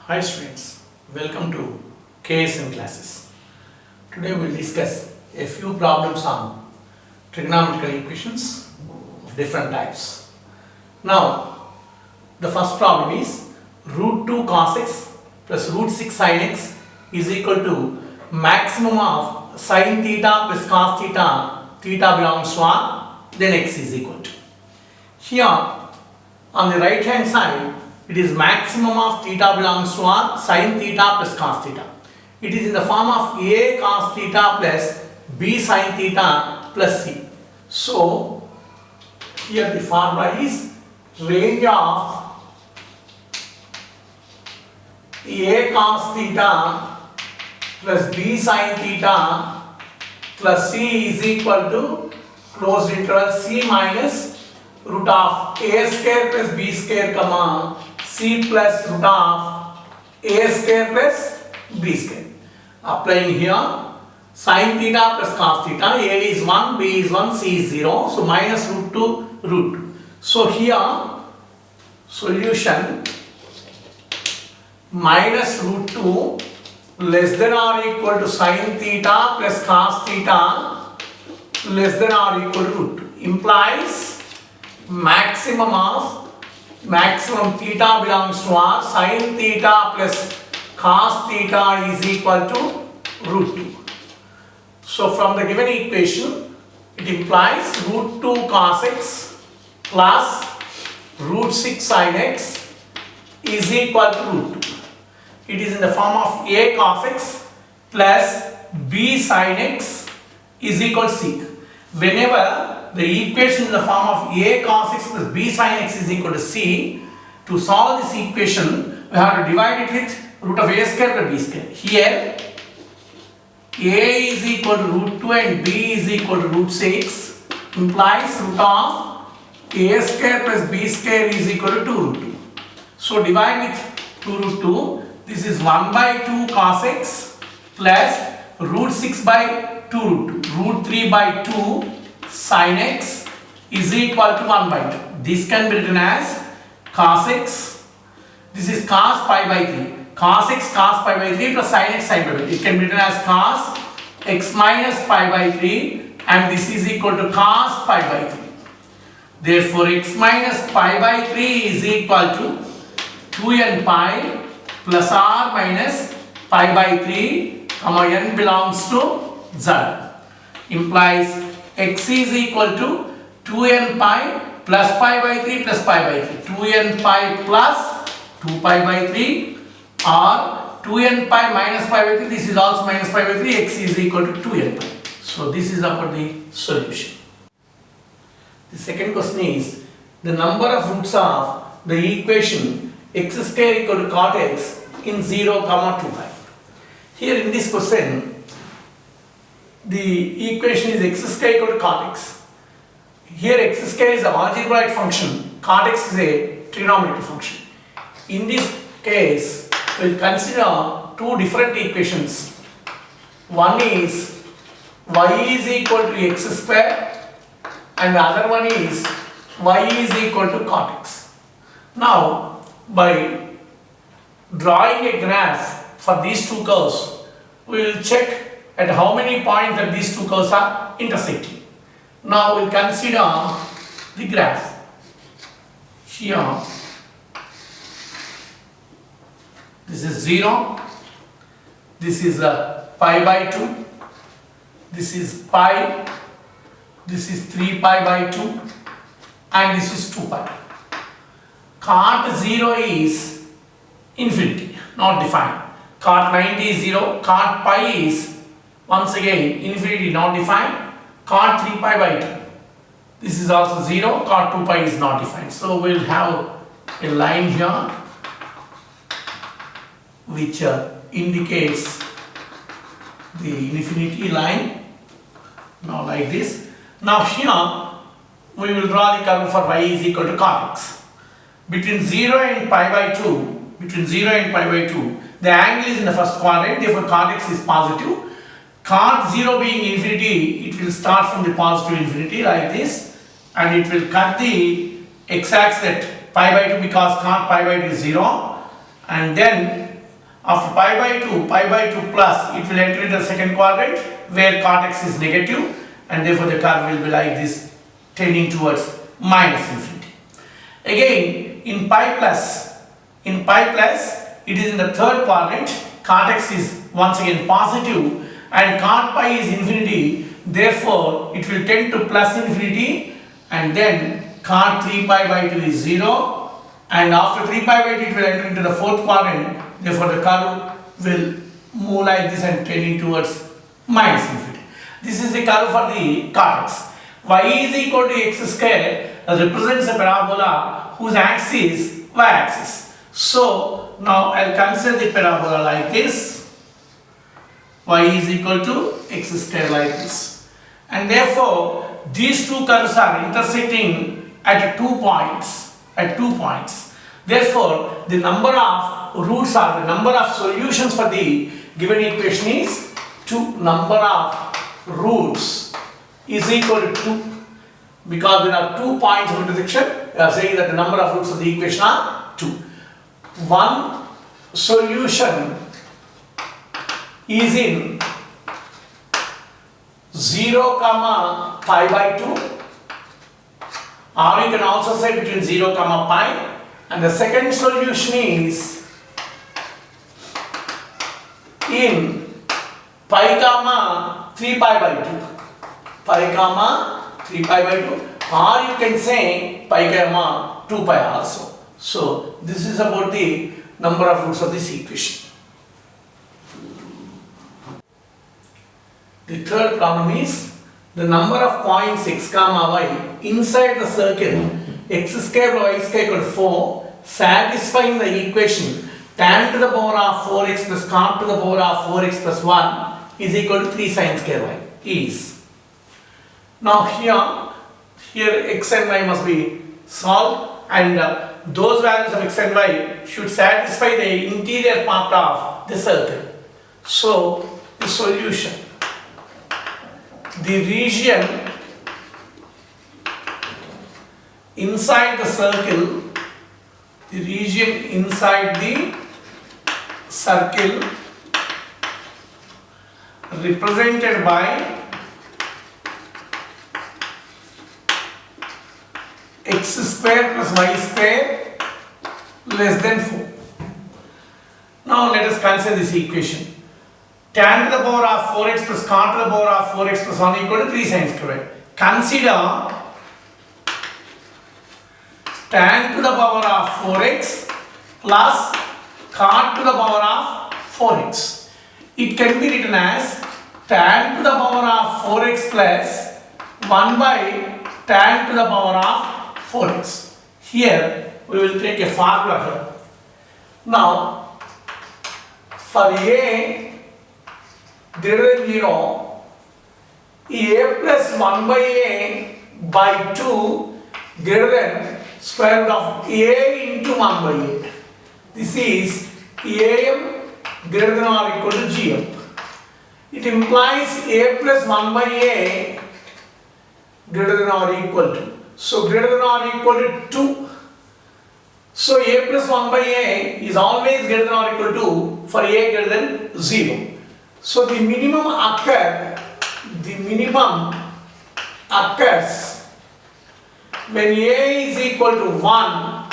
Hi students, welcome to KSM classes. Today we will discuss a few problems on trigonometrical equations of different types. Now, the first problem is root 2 cos x plus root 6 sin x is equal to maximum of sin theta plus cos theta, theta belongs to R, then x is equal to. Here, on the right hand side, it is maximum of theta belongs to R, sin theta plus cos theta. It is in the form of A cos theta plus B sin theta plus C. So, here the formula is range of A cos theta plus B sin theta plus C is equal to closed interval C minus root of A square plus B square comma C plus root of A square plus B square. Applying here sin theta plus cos theta, A is 1, B is 1, C is 0. So minus root 2 root 2. So here solution minus root 2 less than or equal to sin theta plus cos theta less than or equal to root 2 implies maximum theta belongs to R, sin theta plus cos theta is equal to root 2. So from the given equation, it implies root 2 cos x plus root 6 sin x is equal to root 2. It is in the form of A cos x plus B sin x is equal to C. Whenever the equation in the form of A cos x plus B sin x is equal to C, to solve this equation, we have to divide it with root of A square plus B square. Here, A is equal to root 2 and B is equal to root 6 implies root of A square plus B square is equal to 2 root 2. So divide with 2 root 2. This is 1 by 2 cos x plus root 6 by 2 root 2. Root 3 by 2 sin x is equal to 1 by 2. This can be written as cos x. This is cos pi by 3. Cos x cos pi by 3 plus sin x sin pi by 3. It can be written as cos x minus pi by 3 and this is equal to cos pi by 3. Therefore, x minus pi by 3 is equal to 2n pi plus r minus pi by 3 comma n belongs to z. Implies x is equal to 2n pi plus pi by 3 plus pi by 3. 2n pi plus 2 pi by 3 or 2n pi minus pi by 3. This is also minus pi by 3. X is equal to 2n pi. So this is about the solution. The second question is the number of roots of the equation x square equal to cot x in 0 comma 2 pi. Here in this question, the equation is x square equal to cot x. Here x square is a algebraic function, cot x is a trigonometric function. In this case, we will consider two different equations. One is y is equal to x square and the other one is y is equal to cot x. Now, by drawing a graph for these two curves, we will check at how many points that these two curves are intersecting. Now we will consider the graph. Here, this is 0, this is pi by 2, this is pi, this is 3 pi by 2 and this is 2 pi. Cot 0 is infinity, not defined. Cot 90 is 0, cot pi is once again infinity, not defined. Cot 3 pi by 2. This is also 0, cot 2 pi is not defined. So we will have a line here which indicates the infinity line. Now like this. Now here we will draw the curve for y is equal to cot x. Between 0 and pi by 2, the angle is in the first quadrant, therefore cot x is positive. Cot 0 being infinity, it will start from the positive infinity like this and it will cut the x-axis at pi by 2 because cot pi by 2 is 0 and then After pi by 2 plus, it will enter into the second quadrant where cortex is negative, and therefore the curve will be like this, tending towards minus infinity. Again, in pi plus, it is in the third quadrant, cortex is once again positive, and cot pi is infinity, therefore it will tend to plus infinity, and then cot 3 pi by 2 is 0, and after 3 pi by 2 it will enter into the fourth quadrant, therefore the curve will move like this and tending towards minus infinity. This is the curve for the cortex. Y is equal to x square represents a parabola whose axis is y-axis. So now I'll consider the parabola like this. Y is equal to x square like this. And therefore these two curves are intersecting at 2 points. Therefore the number of roots or the number of solutions for the given equation is 2. Number of roots is equal to 2. Because there are 2 points of intersection, we are saying that the number of roots of the equation are 2. One solution is in 0, pi by 2, or you can also say between 0, pi, and the second solution is in pi, 3 pi by 2. Pi, 3 pi by 2, or you can say pi, 2 pi also. So this is about the number of roots of this equation. The third problem is the number of points x, y inside the circle x square plus y square equal to 4 satisfying the equation tan to the power of 4x plus cot to the power of 4x plus 1 is equal to 3 sin square y is. Now here x and y must be solved, and those values of x and y should satisfy the interior part of the circle. So the solution, the region inside the circle, represented by x square plus y square less than 4. Now let us consider this equation. Tan to the power of 4x plus cot to the power of 4x plus 1 equal to 3 sin square y. Consider tan to the power of 4x plus cot to the power of 4x. It can be written as tan to the power of 4x plus 1 by tan to the power of 4x. Here we will take a formula here. Now for a greater than 0, a plus 1 by a by 2 greater than square root of a into 1 by a. This is am greater than or equal to gm. It implies a plus 1 by a greater than or equal to. So greater than or equal to 2. So a plus 1 by a is always greater than or equal to for a greater than 0. So the minimum occurs when a is equal to 1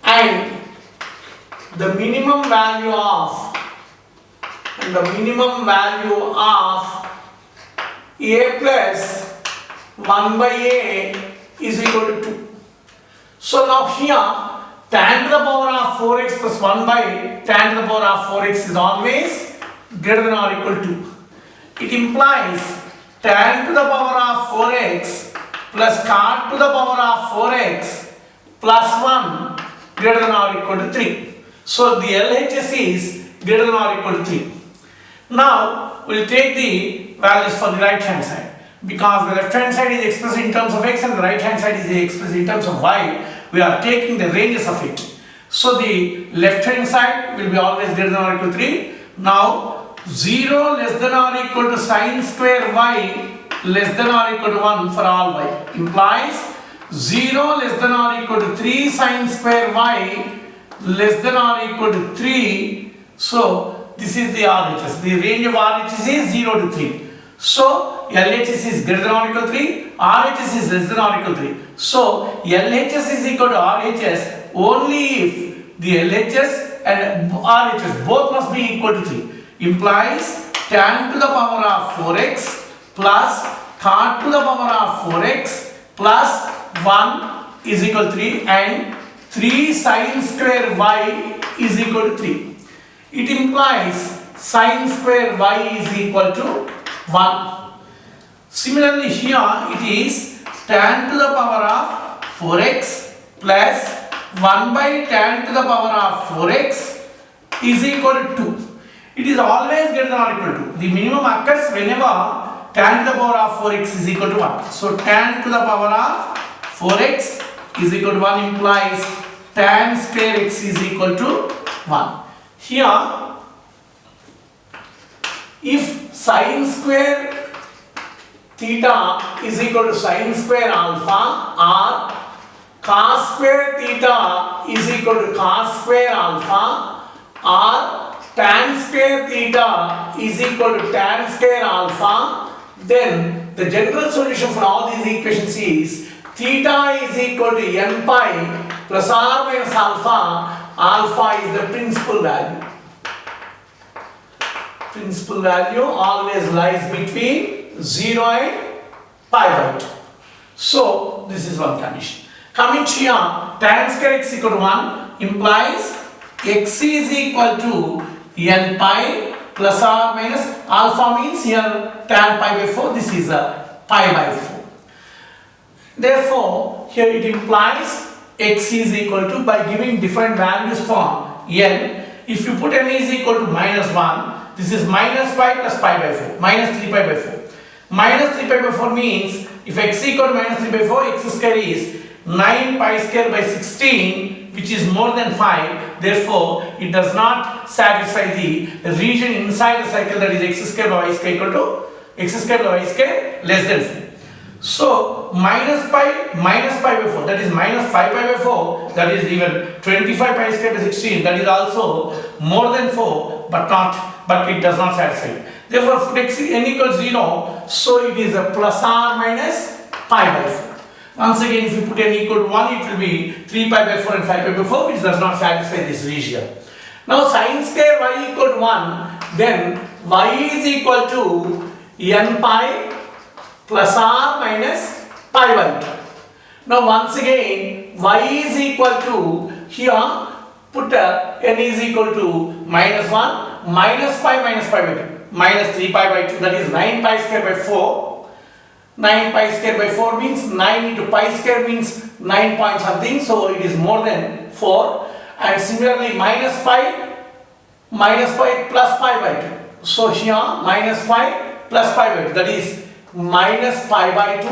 and the minimum value of a plus 1 by a is equal to 2. So now here tan to the power of 4x plus 1 by tan to the power of 4x is always greater than or equal to. It implies tan to the power of 4x plus cot to the power of 4x plus 1 greater than or equal to 3. So the LHS is greater than or equal to 3. Now we will take the values for the right hand side. Because the left hand side is expressed in terms of x and the right hand side is expressed in terms of y, we are taking the ranges of it. So the left hand side will be always greater than or equal to 3. Now 0 less than or equal to sin square y less than or equal to 1 for all y implies 0 less than or equal to 3 sin square y less than or equal to 3 So this is the RHS. The range of RHS is 0 to 3. So LHS is greater than or equal to 3, RHS is less than or equal to 3. So LHS is equal to RHS only if the LHS and RHS both must be equal to 3. Implies tan to the power of 4x plus cot to the power of 4x plus 1 is equal to 3 and 3 sin square y is equal to 3. It implies sin square y is equal to 1. Similarly here it is tan to the power of 4x plus 1 by tan to the power of 4x is equal to 2. It is always greater than or equal to. The minimum occurs whenever tan to the power of 4x is equal to 1. So tan to the power of 4x is equal to 1 implies tan square x is equal to 1. Here, if sin square theta is equal to sin square alpha or cos square theta is equal to cos square alpha or tan square theta is equal to tan square alpha, then the general solution for all these equations is theta is equal to n pi plus r minus alpha. Alpha is the principal value. Principal value always lies between 0 and pi by 2. So this is one condition. Coming to here, tan square x equal to 1 implies x is equal to n pi plus r minus alpha means here tan pi by 4. This is a pi by 4. Therefore, here it implies x is equal to, by giving different values for n, if you put n is equal to minus 1, this is minus pi plus pi by 4, minus 3 pi by 4. Minus 3 pi by 4 means if x equal to minus 3 by 4, x square is 9 pi square by 16, which is more than 5. Therefore, it does not satisfy the region inside the cycle, that is x square by y square equal to x square by y square less than 4. So minus pi by 4, that is minus 5 pi by 4, that is even 25 pi square by 16, that is also more than 4, but it does not satisfy. Therefore, for x n equals 0, so it is a plus r minus pi by 4. Once again, if you put n equal to 1, it will be 3 pi by 4 and 5 pi by 4, which does not satisfy this region. Now sin square y equal to 1, then y is equal to n pi plus r minus pi by 2. Now once again, y is equal to, here put n is equal to minus 1 minus pi by 2 minus 3 pi by 2, that is 9 pi square by 4. 9 pi square by 4 means 9 into pi square means 9 point something, so it is more than 4. And similarly minus pi plus pi by 2. So here minus pi plus pi by 2, that is minus pi by 2.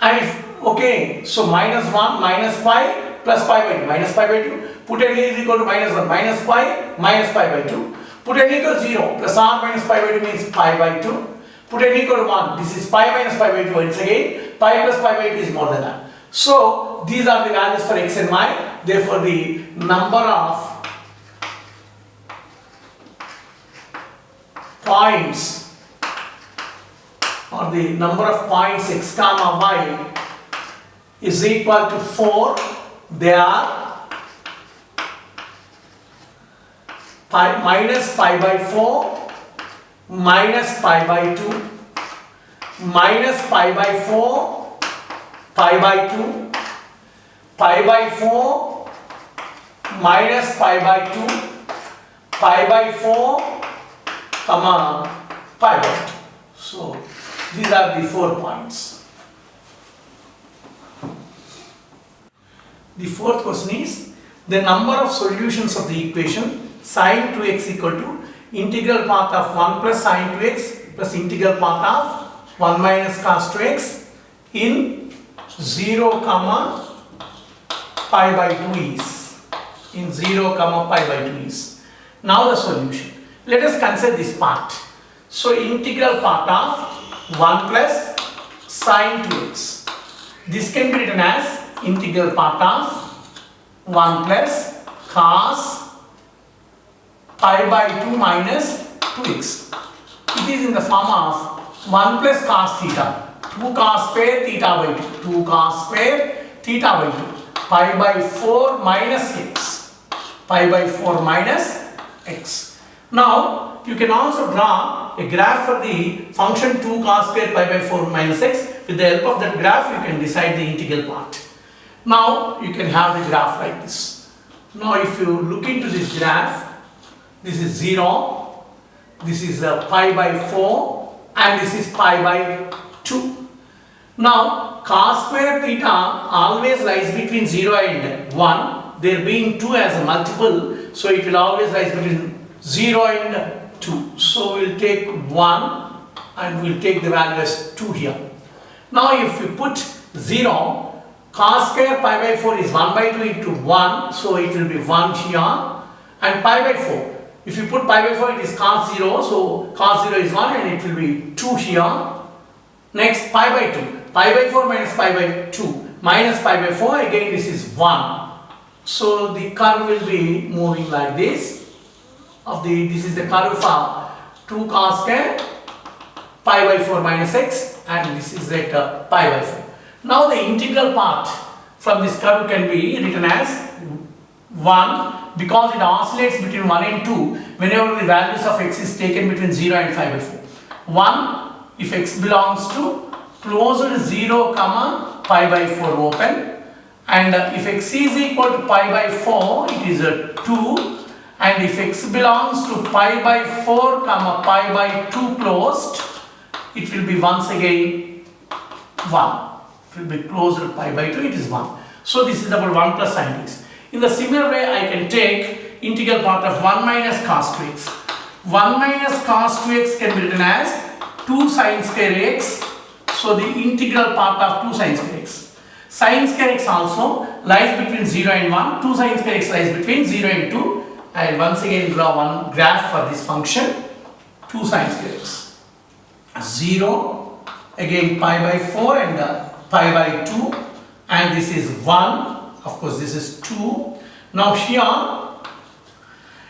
And if, okay, so minus 1 minus pi plus pi by 2, minus pi by 2. Put n is equal to minus 1 minus pi by 2. Put n equal to 0 plus r minus pi by 2 means pi by 2. Put n equal to 1, this is pi minus pi by 2, once again pi plus pi by 2 is more than that. So these are the values for x and y. Therefore the number of points or the number of points x comma y is equal to 4. They are minus pi by 4, minus pi by 2, minus pi by 4, pi by 2, pi by 4, minus pi by 2, pi by 4, comma, pi by 2. So these are the 4 points. The fourth question is the number of solutions of the equation sin 2x equal to integral part of 1 plus sin 2x plus integral part of 1 minus cos 2x in 0 comma pi by 2 is. In 0 comma pi by 2 is. Now the solution. Let us consider this part. So integral part of 1 plus sin 2x. This can be written as integral part of 1 plus cos pi by 2 minus 2x. It is in the form of 1 plus cos theta. 2 cos square theta by 2. 2 cos square theta by 2. Pi by 4 minus x. Pi by 4 minus x. Now, you can also draw a graph for the function 2 cos square pi by 4 minus x. With the help of that graph, you can decide the integral part. Now, you can have the graph like this. Now, if you look into this graph, this is 0, this is pi by 4, and this is pi by 2. Now, cos square theta always lies between 0 and 1. There being 2 as a multiple, so it will always lie between 0 and 2. So, we will take 1 and we will take the value as 2 here. Now, if you put 0, cos square pi by 4 is 1 by 2 into 1, so it will be 1 here, and pi by 4. If you put pi by 4, it is cos 0, so cos 0 is 1 and it will be 2 here. Next, pi by 2. Pi by 4 minus pi by 2 minus pi by 4, again this is 1. So the curve will be moving like this. This is the curve for 2 cos square pi by 4 minus x, and this is at pi by 4. Now the integral part from this curve can be written as 1 because it oscillates between 1 and 2 whenever the values of x is taken between 0 and pi by 4. 1 if x belongs to closer to 0 comma pi by 4 open, and if x is equal to pi by 4 it is a 2, and if x belongs to pi by 4 comma pi by 2 closed, it will be once again 1. It will be closer to pi by 2, it is 1. So this is about 1 plus sin x. In the similar way, I can take integral part of 1 minus cos 2x. 1 minus cos 2x can be written as 2 sin square x. So the integral part of 2 sin square x. Sin square x also lies between 0 and 1. 2 sin square x lies between 0 and 2. I will once again draw one graph for this function. 2 sin square x. 0, again pi by 4 and pi by 2, and this is 1. Of course, this is 2. Now here,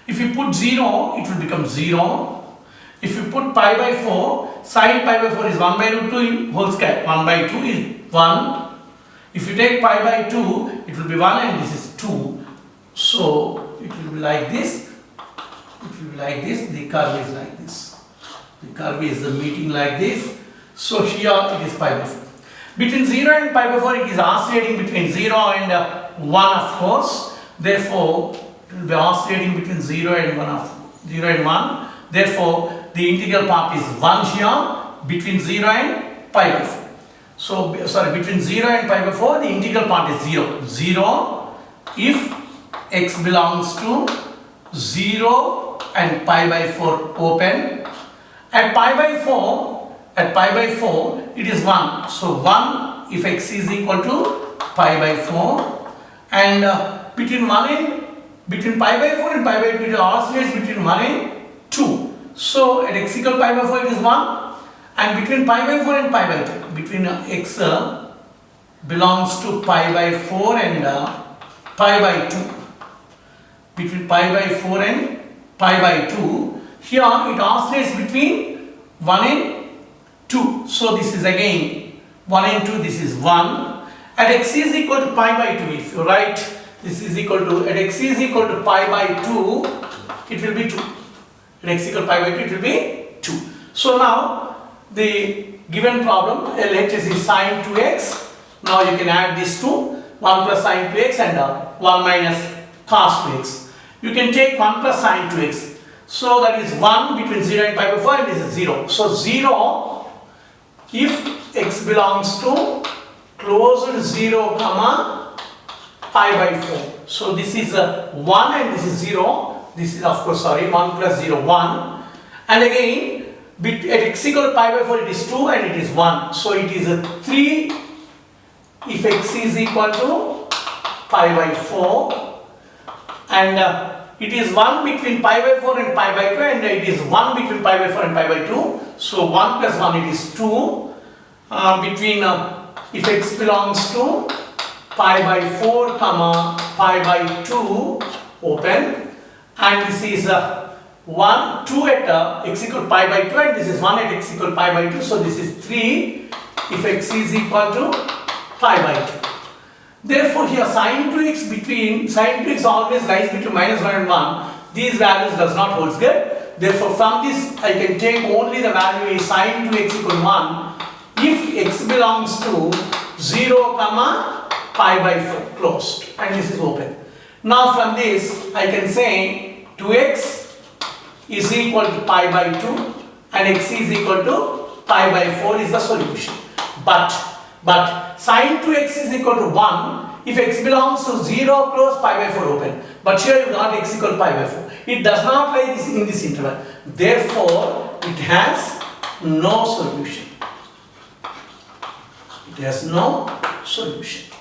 if you put 0, it will become 0. If you put pi by 4, sin pi by 4 is 1 by root 2 whole square. 1 by 2 is 1. If you take pi by 2, it will be 1 and this is 2. So, it will be like this. It will be like this. The curve is like this. The curve is meeting like this. So, here it is pi by 4. Between 0 and pi by 4, it is oscillating between 0 and 1 of course. Therefore, it will be oscillating between 0 and 1. Therefore, the integral part is 1 here between 0 and pi by 4. So, sorry, between 0 and pi by 4, the integral part is 0. 0 if x belongs to 0 and pi by 4 open. At pi by 4, it is 1. So 1 if x is equal to pi by 4, and between pi by 4 and pi by 2, it oscillates between 1 and 2. So at x equal pi by 4 it is 1, and between pi by 4 and pi by 2, between x belongs to pi by 4 and pi by 2. Between pi by 4 and pi by 2, here it oscillates between 1 and 2. So this is again 1 and 2, this is 1. At x is equal to pi by 2, if you write this is equal to, at x is equal to pi by 2, it will be 2. At x equal to pi by 2, it will be 2. So now the given problem, LHS is sin 2x. Now you can add these two, 1 plus sin 2x and 1 minus cos 2x. You can take 1 plus sin 2x. So that is 1 between 0 and pi by 4, and this is 0. So 0 if x belongs to closer to 0 comma pi by 4. So this is 1 and this is 0. This is of course 1 plus 0, 1. And again at x equal to pi by 4 it is 2 and it is 1. So it is 3 if x is equal to pi by 4, and it is 1 between pi by 4 and pi by 2, and it is 1 between pi by 4 and pi by 2. So 1 plus 1 it is 2 between if x belongs to pi by 4 comma pi by 2 open, and this is 1, 2 at x equal pi by 2 and this is 1 at x equal pi by 2. So this is 3 if x is equal to pi by 2. Therefore here sin 2x always lies between minus 1 and 1. These values does not hold good. Therefore from this I can take only the value is sin 2x equal 1 if x belongs to 0 comma pi by 4 closed and this is open. Now from this I can say 2x is equal to pi by 2 and x is equal to pi by 4 is the solution. But sin 2x is equal to 1 if x belongs to 0 close pi by 4 open. But here you got x equal to pi by 4. It does not lie in this interval. Therefore, it has no solution. It has no solution.